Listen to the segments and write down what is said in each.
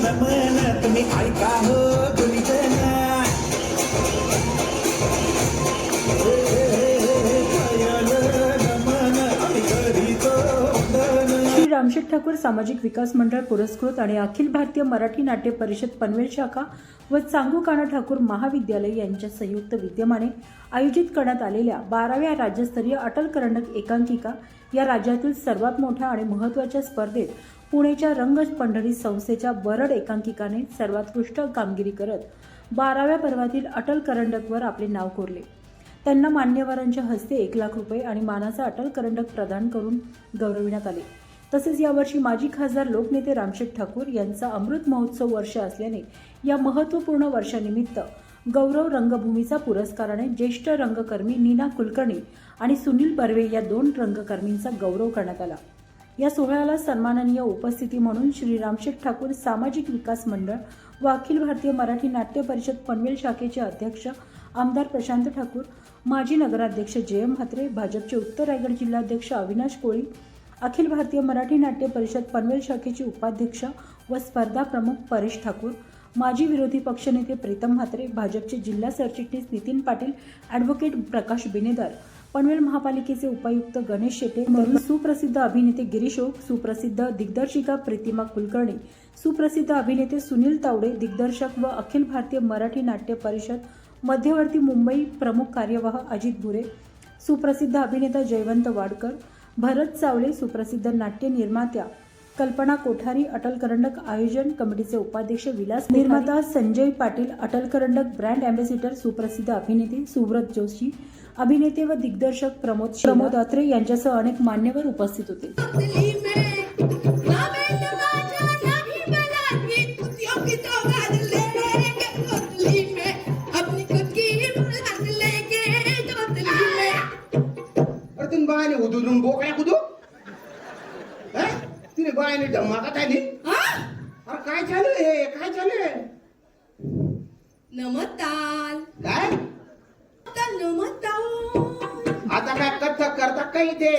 नमन तुम्ही ऐका हो गुणीजन श्री रामशेठ ठाकूर सामाजिक विकास मंडळ पुरस्कृत आणि अखिल भारतीय मराठी नाट्य परिषद पनवेल शाखा व चांगुकाना ठाकूर महाविद्यालय यांच्या संयुक्त विद्यमाने आयोजित करण्यात आलेल्या 12व्या राज्यस्तरीय अटल करंडक एकांकिका या राज्यातील सर्वात मोठ्या आणि महत्त्वाच्या स्पर्धेत पुणेच्या रंग पंढरी संस्थेच्या बरड एकांकिकाने सर्वोत्कृष्ट कामगिरी करत 12व्या पर्वातील अटल करंडकवर आपले नाव कोरले. त्यांना मान्यवरांच्या हस्ते 1 लाख रुपये आणि मानाचा अटल करंडक प्रदान करून गौरविण्यात आले. तसेच यावर्षी माजी खासदार लोकनेते रामशेठ ठाकूर यांचा अमृत महोत्सव वर्ष असल्याने या महत्त्वपूर्ण वर्षानिमित्त गौरव रंगभूमीचा पुरस्काराने ज्येष्ठ रंगकर्मी नीना कुलकर्णी आणि सुनील बर्वे या 2 रंगकर्मींचा गौरव करण्यात आला. या सोहळ्याला सन्माननीय उपस्थिती म्हणून श्री रामशेठ ठाकूर सामाजिक विकास मंडळ व अखिल भारतीय मराठी नाट्य परिषद पनवेल शाखेचे अध्यक्ष आमदार प्रशांत ठाकूर, माजी नगराध्यक्ष जयम म्हात्रे, भाजपचे उत्तर रायगड जिल्हाध्यक्ष अविनाश कोळी, अखिल भारतीय मराठी नाट्य परिषद पनवेल शाखेचे उपाध्यक्ष व स्पर्धा प्रमुख परेश ठाकूर, माजी विरोधी पक्षनेते प्रीतम म्हात्रे, भाजपचे जिल्हा सरचिटणीस नितीन पाटील, ॲडव्होकेट प्रकाश बिनेदार, पनवेल महापालिकेचे उपायुक्त गणेश शेटे, म्हणून सुप्रसिद्ध अभिनेते गिरीश ओक, सुप्रसिद्ध दिग्दर्शिका प्रीतिमा कुलकर्णी, सुप्रसिद्ध अभिनेते सुनील तावडे, दिग्दर्शक व अखिल भारतीय मराठी नाट्य परिषद मध्यवर्ती मुंबई प्रमुख कार्यवाह अजित भुरे, सुप्रसिद्ध अभिनेता जयवंत वाडकर, भरत चावले, सुप्रसिद्ध नाट्य निर्मात्या कल्पना कोठारी, अटल करंडक आयोजन कमिटीचे उपाध्यक्ष विलास, निर्माता संजय पाटील, अटल करंडक ब्रँड अँबॅसिडर सुप्रसिद्ध अभिनेते सुब्रत जोशी, अभिनेते व दिग्दर्शक प्रमोद अत्रे यांच्यासह अनेक मान्यवर उपस्थित होते. बायने उदून बोकड्या कुदू तिने बायने धमाका झाली. अरे काय चालू हे काय चालू आहे? नमताल काय नमताल आता काय कथक करता काही ते?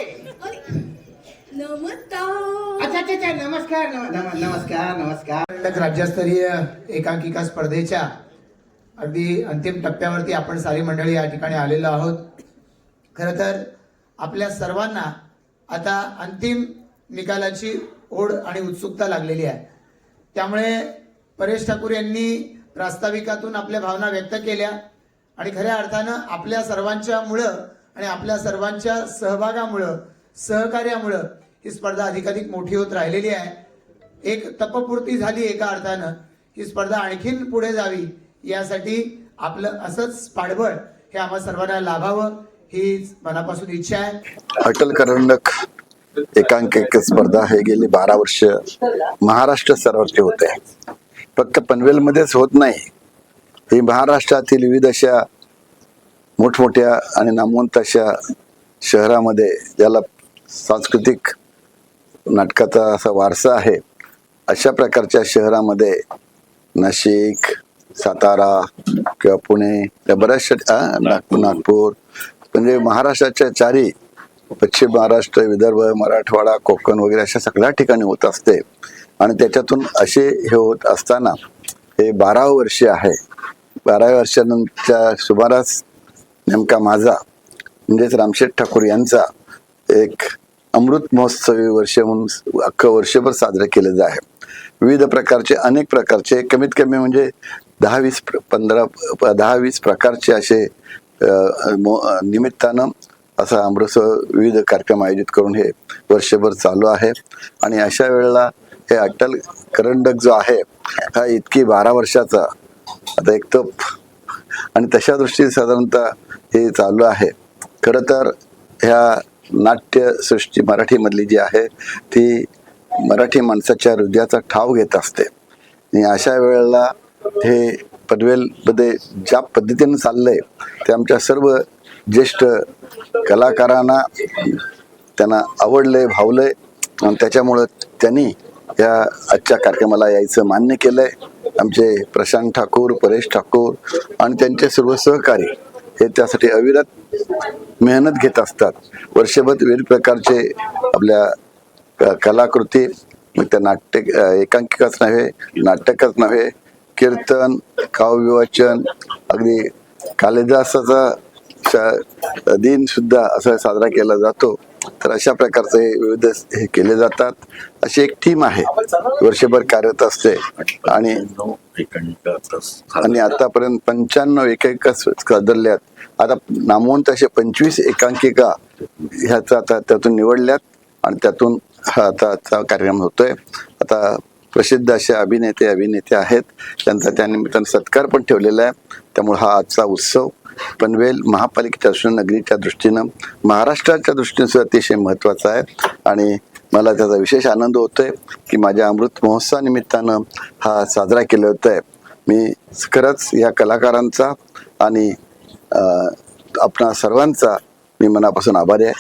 नमताल अच्छा अच्छा अच्छा नमस्कार नमस्कार नमस्कार. राज्यस्तरीय एकांकिका स्पर्धेच्या अगदी अंतिम टप्प्यावरती आपण सारी मंडळी या ठिकाणी आलेलो आहोत. खरं तर आपल्या सर्वांना आता अंतिम निकालाची ओढ आणि उत्सुकता लागलेली आहे. त्यामुळे परेश ठाकूर यांनी प्रास्ताविकातून आपल्या भावना व्यक्त केल्या आणि खऱ्या अर्थानं आपल्या सर्वांच्यामुळं आणि आपल्या सर्वांच्या सहभागामुळं सहकार्यामुळं ही स्पर्धा अधिकाधिक मोठी होत राहिलेली आहे. एक तपपूर्ती झाली एका अर्थानं. ही स्पर्धा आणखीन पुढे जावी यासाठी आपलं असंच पाठबळ हे आम्हा सर्वांना लाभावं ही मनापासून इच्छा आहे. अटल करंडक एकांकिका स्पर्धा हे गेली 12 वर्ष महाराष्ट्र स्तरावरती होते. फक्त पनवेलमध्येच होत नाही, ही महाराष्ट्रातील विविध अशा मोठमोठ्या आणि नामवंत अशा शहरामध्ये ज्याला सांस्कृतिक नाटकाचा असा वारसा आहे अशा प्रकारच्या शहरामध्ये नाशिक, सातारा किंवा पुणे या बऱ्याचशा नागपूर म्हणजे महाराष्ट्राच्या चारी पश्चिम महाराष्ट्र, विदर्भ, मराठवाडा, कोकण वगैरे अशा सगळ्या ठिकाणी होत असते. आणि त्याच्यातून असे हे होत असताना हे 12 वर्ष आहे. 12 वर्षानंतरच्या सुमारास नेमका माझा म्हणजेच रामशेठ ठाकूर यांचा एक अमृत महोत्सवी वर्ष म्हणून अख्खं वर्षभर साजरं केलं आहे. विविध प्रकारचे अनेक प्रकारचे कमीत कमी म्हणजे 10-20 प्रकारचे असे निमित्तानं असा अमृत विविध कार्यक्रम आयोजित करून हे वर्षभर चालू आहे. आणि अशा वेळेला हे अटल करंडक जो आहे हा इतकी 12 वर्षाचा आता एक तप आणि तशा दृष्टीने साधारणतः हे चालू आहे. खरं तर ह्या नाट्यसृष्टी मराठीमधली जी आहे ती मराठी माणसाच्या हृदयाचा ठाव घेत असते. आणि अशा वेळेला हे पनवेलमध्ये ज्या पद्धतीने चाललंय ते आमच्या सर्व ज्येष्ठ कलाकारांना त्यांना आवडलंय, भावलंय आणि त्याच्यामुळं त्यांनी या आजच्या कार्यक्रमाला यायचं मान्य केलंय. आमचे प्रशांत ठाकूर, परेश ठाकूर आणि त्यांचे सर्व सहकारी हे त्यासाठी अविरत मेहनत घेत असतात. वर्षभर विविध प्रकारचे आपल्या कलाकृती मग त्या एकांकिकाच नव्हे, नाटकच नव्हे, कीर्तन, काव्यवाचन, अगदी कालिदासाचा दिन सुद्धा असा साजरा केला जातो. तर अशा प्रकारचे विविध हे केले जातात. अशी एक टीम आहे, वर्षभर कार्यरत असते आणि आतापर्यंत 95 एकांकिका सादरल्यात. आता नामवंत असे 25 एकांकिका ह्याचा आता त्यातून निवडल्यात आणि त्यातून हा आता कार्यक्रम होतोय. आता प्रसिद्ध असे अभिनेते आहेत, त्यांचा त्यानिमित्तानं सत्कार पण ठेवलेला आहे. त्यामुळे हा आजचा उत्सव पनवेल महापालिकेच्या दृष्टीनं, नगरीच्या दृष्टीनं, महाराष्ट्राच्या दृष्टीनं सुद्धा अतिशय महत्त्वाचा आहे. आणि मला त्याचा विशेष आनंद होतोय की माझ्या अमृत महोत्सवानिमित्तानं हा साजरा केला होत आहे. मी खरंच या कलाकारांचा आणि आपणा सर्वांचा मी मनापासून आभारी आहे.